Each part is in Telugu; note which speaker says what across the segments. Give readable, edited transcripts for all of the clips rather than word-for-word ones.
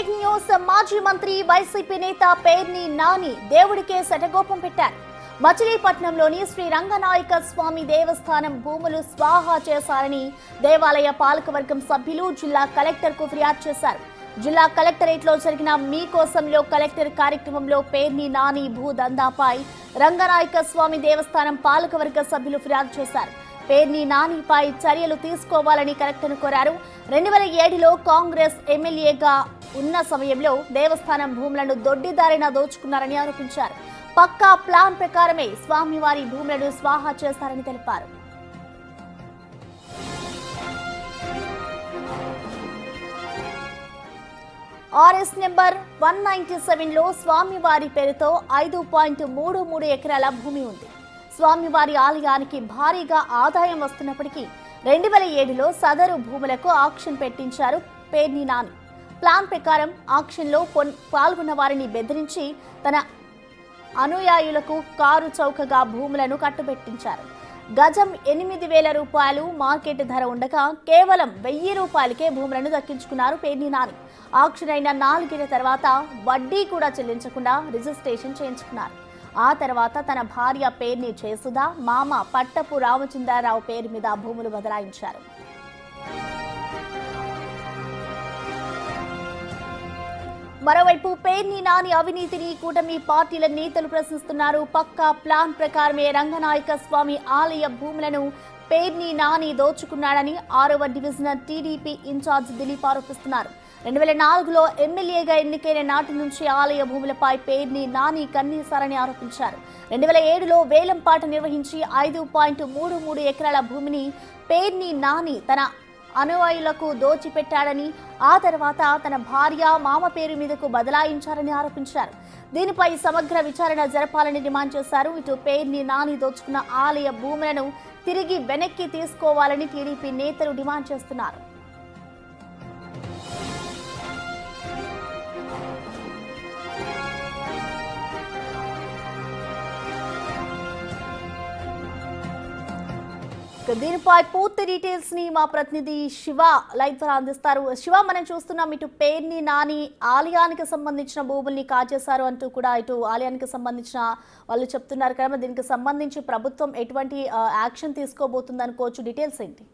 Speaker 1: Big news. మాజీ మంత్రి వైసీపీ నేత పేర్ని నాని దేవుడికే శటగోపం పెట్టారు. మచిలీపట్నంలోని శ్రీ రంగనాయక స్వామి దేవస్థానం భూములు స్వాహా చేశారని దేవాలయ పాలకవర్గం సభ్యులు జిల్లా కలెక్టర్కు ఫిర్యాదు చేశారు. జిల్లా కలెక్టరేట్లో జరిగిన మీకోసంలో కలెక్టర్ కార్యక్రమంలో పేర్ని నాని భూదందాపై రంగనాయక స్వామి దేవస్థానం పాలకవర్గ సభ్యులు ఫిర్యాదు చేశారు. పేర్ని నానిపై చర్యలు తీసుకోవాలని కలెక్టర్ను కోరారు. 2007లో కాంగ్రెస్ ఎమ్మెల్యేగా ఉన్న సమయంలో దేవస్థానం భూములను దొడ్డిదారిన దోచుకున్నారని ఆరోపించారు. పక్కా ప్లాన్ ప్రకారమే స్వామివారి భూములను స్వాహా చేస్తారని తెలిపారు. RS నెంబర్ 197లో స్వామివారి పేరుతో 5.33 ఎకరాల భూమి ఉంది. స్వామివారి ఆలయానికి భారీగా ఆదాయం వస్తున్నప్పటికీ 2007లో సదరు భూములకు ఆక్షన్ పెట్టించారు పేర్ని నాని. ప్లాన్ ప్రకారం ఆక్షన్లో పాల్గొన్న వారిని బెదిరించి తన అనుయాయులకు కారు చౌకగా భూములను కట్టుబెట్టించారు. గజం 8,000 రూపాయలు మార్కెట్ ధర ఉండగా కేవలం 1,000 రూపాయలకే భూములను దక్కించుకున్నారు పేర్ని నాని. ఆక్షన్ అయిన 4 ఏళ్ల తర్వాత వడ్డీ కూడా చెల్లించకుండా రిజిస్ట్రేషన్ చేయించుకున్నారు. ఆ తర్వాత తన భార్య పేర్ని జయసుధ, మామ పట్టపు రామచంద్రరావు పేరు మీద భూములు బదలాయించారు. మరోవైపు పేర్ని నాని అవినీతిని కూటమి పార్టీల నేతలు ప్రశ్నిస్తున్నారు. పక్కా ప్లాన్ ప్రకారమే రంగనాయక స్వామి ఆలయ భూములను పేర్ని నాని దోచుకున్నాడని 6వ డివిజనల్ టీడీపీ ఇన్ఛార్జ్ దిలీప్ ఆరోపిస్తున్నారు. 2004లో ఎమ్మెల్యేగా ఎన్నికైన నాటి నుంచి ఆలయ భూములపై పేర్ని నాని కన్నేశారని ఆరోపించారు. 2007లో వేలంపాట నిర్వహించి 5.33 ఎకరాల భూమిని పేర్ని నాని తన అనుయాయులకు దోచిపెట్టాడని, ఆ తర్వాత తన భార్య, మామ పేరు మీదకు బదలాయించారని ఆరోపించారు. దీనిపై సమగ్ర విచారణ జరపాలని డిమాండ్ చేశారు. ఇటు పేర్ని నాని దోచుకున్న ఆలయ భూములను తిరిగి వెనక్కి తీసుకోవాలని టీడీపీ నేతలు డిమాండ్ చేస్తున్నారు. దీనిపై పూర్తి డీటెయిల్స్ ని మా ప్రతినిధి శివ లైవ్ ద్వారా అందిస్తారు. శివ, మనం చూస్తున్నాం ఇటు పేర్ని నాని ఆలయానికి సంబంధించిన భూముల్ని కాజేశారు అంటూ కూడా ఇటు ఆలయానికి సంబంధించిన వాళ్ళు చెప్తున్నారు కదా, దీనికి సంబంధించి ప్రభుత్వం ఎటువంటి యాక్షన్ తీసుకోబోతుంది అనుకోవచ్చు, డీటెయిల్స్ ఏంటి?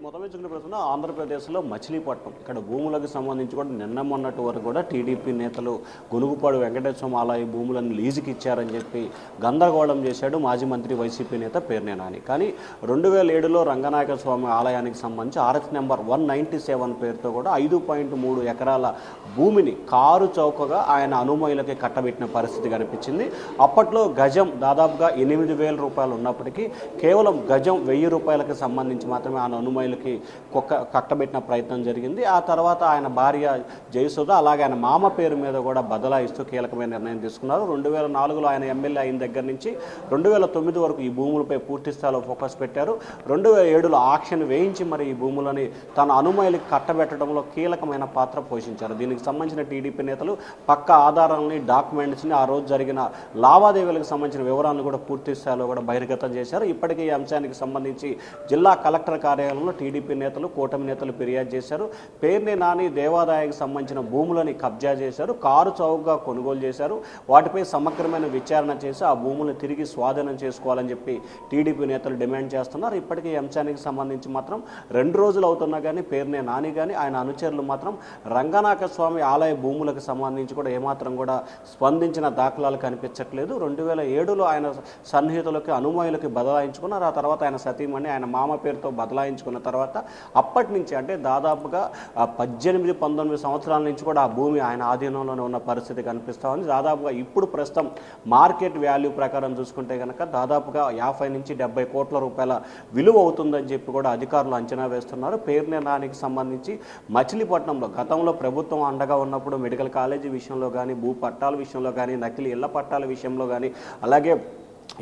Speaker 2: మొత్తం చూసుకునే ప్రశ్న ఆంధ్రప్రదేశ్లో మచిలీపట్నం ఇక్కడ భూములకు సంబంధించి కూడా నిన్న మొన్నటి వరకు కూడా టీడీపీ నేతలు గునుగుపాడు వెంకటేశ్వర ఆలయ భూములను లీజుకి ఇచ్చారని చెప్పి గందరగోళం చేశాడు మాజీ మంత్రి వైసీపీ నేత పేర్ని నాని. కానీ 2007లో రంగనాయక స్వామి ఆలయానికి సంబంధించి RS నెంబర్ 197 పేరుతో కూడా 5.3 ఎకరాల భూమిని కారు చౌకగా ఆయన అనుమతులకి కట్టబెట్టిన పరిస్థితి కనిపించింది. అప్పట్లో గజం దాదాపుగా 8,000 రూపాయలు ఉన్నప్పటికీ కేవలం గజం 1,000 రూపాయలకి సంబంధించి మాత్రమే ఆయన అనుమతులకి కట్టబెట్టిన ప్రయత్నం జరిగింది. ఆ తర్వాత ఆయన భార్య జయసుధ అలాగే ఆయన మామ పేరు మీద కూడా బదలాయిస్తూ కీలకమైన నిర్ణయం తీసుకున్నారు. 2004లో ఆయన ఎమ్మెల్యే అయిన దగ్గర నుంచి 2009 వరకు ఈ భూములపై పూర్తి స్థాయిలో ఫోకస్ పెట్టారు. 2007లో ఆక్షన్ వేయించి మరి ఈ భూములని తన అనుమతులకి కట్టబెట్టడంలో కీలకమైన పాత్ర పోషించారు. దీనికి సంబంధించిన టీడీపీ నేతలు పక్క ఆధారాలని, డాక్యుమెంట్స్ని, ఆ రోజు జరిగిన లావాదేవీలకు సంబంధించిన వివరాలను కూడా పూర్తి స్థాయిలో కూడా బహిర్గతం చేశారు. ఇప్పటికీ ఈ అంశానికి సంబంధించి జిల్లా కలెక్టర్ కార్యాలయంలో టీడీపీ నేతలు, కూటమి నేతలు ఫిర్యాదు చేశారు. పేర్ని నాని దేవాదాయానికి సంబంధించిన భూములని కబ్జా చేశారు, కారు చౌకగా కొనుగోలు చేశారు. వాటిపై సమగ్రమైన విచారణ చేసి ఆ భూములను తిరిగి స్వాధీనం చేసుకోవాలని చెప్పి టీడీపీ నేతలు డిమాండ్ చేస్తున్నారు. ఇప్పటికీ ఈ అంశానికి సంబంధించి మాత్రం 2 రోజులు అవుతున్నా కానీ పేర్ని నాని కానీ ఆయన అనుచరులు మాత్రం రంగనాయక స్వామి ఆలయ భూములకు సంబంధించి కూడా ఏమాత్రం కూడా స్పందించిన దాఖలాలు కనిపించట్లేదు. 2007లో ఆయన సన్నిహితులకి అనుమతులకి బదలాయించుకున్నారు. ఆ తర్వాత ఆయన సతీమణి ఆయన మామ పేరుతో బదలాయించుకున్న తర్వాత అప్పటి నుంచి అంటే దాదాపుగా 18-19 సంవత్సరాల నుంచి కూడా ఆ భూమి ఆయన ఆధీనంలోనే ఉన్న పరిస్థితి కనిపిస్తూ ఉంది. దాదాపుగా ఇప్పుడు ప్రస్తుతం మార్కెట్ వాల్యూ ప్రకారం చూసుకుంటే కనుక దాదాపుగా 50 నుంచి 70 కోట్ల రూపాయల విలువ అవుతుందని చెప్పి కూడా అధికారులు అంచనా వేస్తున్నారు. పేర్ని నానికి సంబంధించి మచిలీపట్నంలో గతంలో ప్రభుత్వం అండగా ఉన్నప్పుడు మెడికల్ కాలేజీ విషయంలో కానీ, భూ పట్టాల విషయంలో కానీ, నకిలీ ఇళ్ల పట్టాల విషయంలో కానీ, అలాగే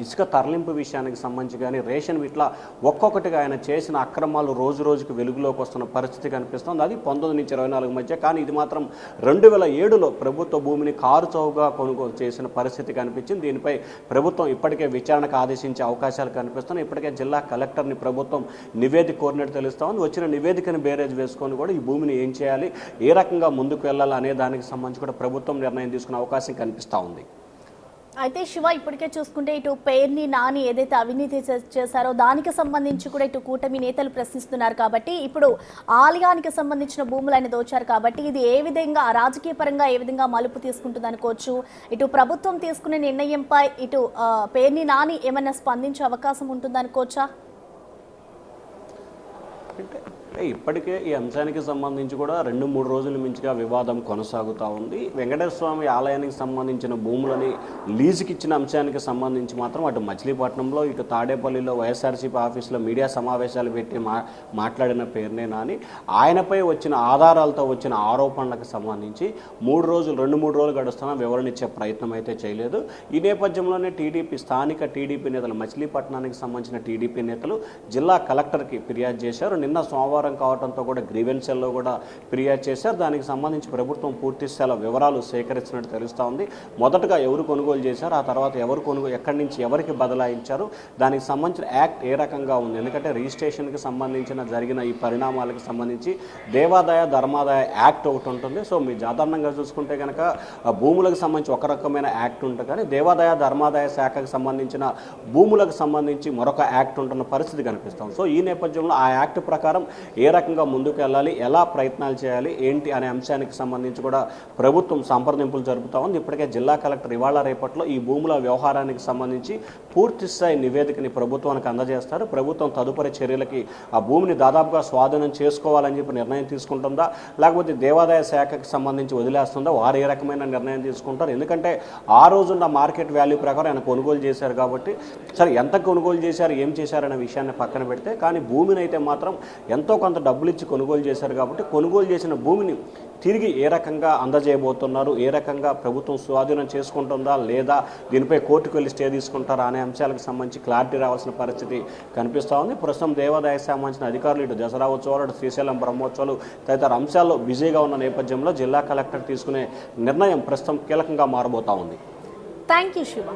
Speaker 2: ఇసుక తరలింపు విషయానికి సంబంధించి కానీ రేషన్ ఇట్లా ఒక్కొక్కటిగా ఆయన చేసిన అక్రమాలు రోజు రోజుకు వెలుగులోకి వస్తున్న పరిస్థితి కనిపిస్తుంది. అది 19 నుంచి 24 మధ్య. కానీ ఇది మాత్రం 2007లో ప్రభుత్వ భూమిని కారు చౌకగా కొనుగోలు చేసిన పరిస్థితి కనిపించింది. దీనిపై ప్రభుత్వం ఇప్పటికే విచారణకు ఆదేశించే అవకాశాలు కనిపిస్తున్నాయి. ఇప్పటికే జిల్లా కలెక్టర్ని ప్రభుత్వం నివేదిక కోరినట్టు తెలుస్తా ఉంది. వచ్చిన నివేదికను బేరేజ్ వేసుకొని కూడా ఈ భూమిని ఏం చేయాలి, ఏ రకంగా ముందుకు వెళ్ళాలి అనే దానికి సంబంధించి కూడా ప్రభుత్వం నిర్ణయం తీసుకునే అవకాశం కనిపిస్తూ ఉంది.
Speaker 1: అయితే శివ, ఇప్పటికే చూసుకుంటే ఇటు పేర్ని నాని ఏదైతే అవినీతి చేశారో దానికి సంబంధించి కూడా ఇటు కూటమి నేతలు ప్రశ్నిస్తున్నారు. కాబట్టి ఇప్పుడు ఆలయానికి సంబంధించిన భూములను దోచారు కాబట్టి ఇది ఏ విధంగా రాజకీయ పరంగా ఏ విధంగా మలుపు తీసుకుంటుంది అనుకోవచ్చు? ఇటు ప్రభుత్వం తీసుకునే నిర్ణయంపై ఇటు పేర్ని నాని ఏమైనా స్పందించే అవకాశం ఉంటుంది అనుకోవచ్చా?
Speaker 2: ఇప్పటికే ఈ అంశానికి సంబంధించి కూడా 2-3 రోజుల మించిగా వివాదం కొనసాగుతూ ఉంది. వెంకటేశ్వర స్వామి ఆలయానికి సంబంధించిన భూములని లీజుకి ఇచ్చిన అంశానికి సంబంధించి మాత్రం అటు మచిలీపట్నంలో ఇటు తాడేపల్లిలో వైఎస్ఆర్సీపీ ఆఫీసులో మీడియా సమావేశాలు పెట్టి మాట్లాడిన పేరునే నాని ఆయనపై వచ్చిన ఆధారాలతో వచ్చిన ఆరోపణలకు సంబంధించి 2-3 రోజులు గడుస్తున్నా వివరణ ఇచ్చే ప్రయత్నం అయితే చేయలేదు. ఈ నేపథ్యంలోనే స్థానిక టీడీపీ నేతలు మచిలీపట్నానికి సంబంధించిన టీడీపీ నేతలు జిల్లా కలెక్టర్కి ఫిర్యాదు చేశారు. నిన్న సోమవారం కావడంతో కూడా గ్రీవెన్సెల్లో కూడా ఫిర్యాదు చేశారు. దానికి సంబంధించి ప్రభుత్వం పూర్తి స్థాయిలో వివరాలు సేకరిస్తున్నట్టు తెలుస్తూ ఉంది. మొదటగా ఎవరు కొనుగోలు చేశారు, ఆ తర్వాత ఎవరు ఎక్కడి నుంచి ఎవరికి బదలాయించారు, దానికి సంబంధించిన యాక్ట్ ఏ రకంగా ఉంది. ఎందుకంటే రిజిస్ట్రేషన్కి సంబంధించిన జరిగిన ఈ పరిణామాలకు సంబంధించి దేవాదాయ ధర్మాదాయ యాక్ట్ ఒకటి ఉంటుంది. సో మీరు సాధారణంగా చూసుకుంటే కనుక భూములకు సంబంధించి ఒక రకమైన యాక్ట్ ఉంటుంది, కానీ దేవాదాయ ధర్మాదాయ శాఖకు సంబంధించిన భూములకు సంబంధించి మరొక యాక్ట్ ఉంటున్న పరిస్థితి కనిపిస్తాం. సో ఈ నేపథ్యంలో ఆ యాక్ట్ ప్రకారం ఏ రకంగా ముందుకు వెళ్ళాలి, ఎలా ప్రయత్నాలు చేయాలి ఏంటి అనే అంశానికి సంబంధించి కూడా ప్రభుత్వం సంప్రదింపులు జరుపుతూ ఉంది. ఇప్పటికే జిల్లా కలెక్టర్ ఇవాళ రేపట్లో ఈ భూముల వ్యవహారానికి సంబంధించి పూర్తి స్థాయి నివేదికని ప్రభుత్వానికి అందజేస్తారు. ప్రభుత్వం తదుపరి చర్యలకి ఆ భూమిని దాదాపుగా స్వాధీనం చేసుకోవాలని చెప్పి నిర్ణయం తీసుకుంటుందా, లేకపోతే దేవాదాయ శాఖకి సంబంధించి వదిలేస్తుందా, వారు ఏ రకమైన నిర్ణయం తీసుకుంటారు. ఎందుకంటే ఆ రోజున్న మార్కెట్ వాల్యూ ప్రకారం ఆయన కొనుగోలు చేశారు కాబట్టి సరే ఎంత కొనుగోలు చేశారు ఏం చేశారనే విషయాన్ని పక్కన పెడితే, కానీ భూమిని అయితే మాత్రం ఎంతో కొంత డబ్బులు ఇచ్చి కొనుగోలు చేశారు కాబట్టి కొనుగోలు చేసిన భూమిని తిరిగి ఏ రకంగా అందజేయబోతున్నారు, ఏ రకంగా ప్రభుత్వం స్వాధీనం చేసుకుంటుందా లేదా దీనిపై కోర్టుకు వెళ్ళి స్టే తీసుకుంటారా అనే అంశాలకు సంబంధించి క్లారిటీ రావాల్సిన పరిస్థితి కనిపిస్తూ ఉంది. ప్రస్తుతం దేవాదాయ సంబంధించిన అధికారులు ఇటు దసరా ఉత్సవాలు, ఇటు శ్రీశైలం బ్రహ్మోత్సవాలు తదితర అంశాల్లో బిజీగా ఉన్న నేపథ్యంలో జిల్లా కలెక్టర్ తీసుకునే నిర్ణయం ప్రస్తుతం కీలకంగా మారబోతా ఉంది.
Speaker 1: Thank you Shiva.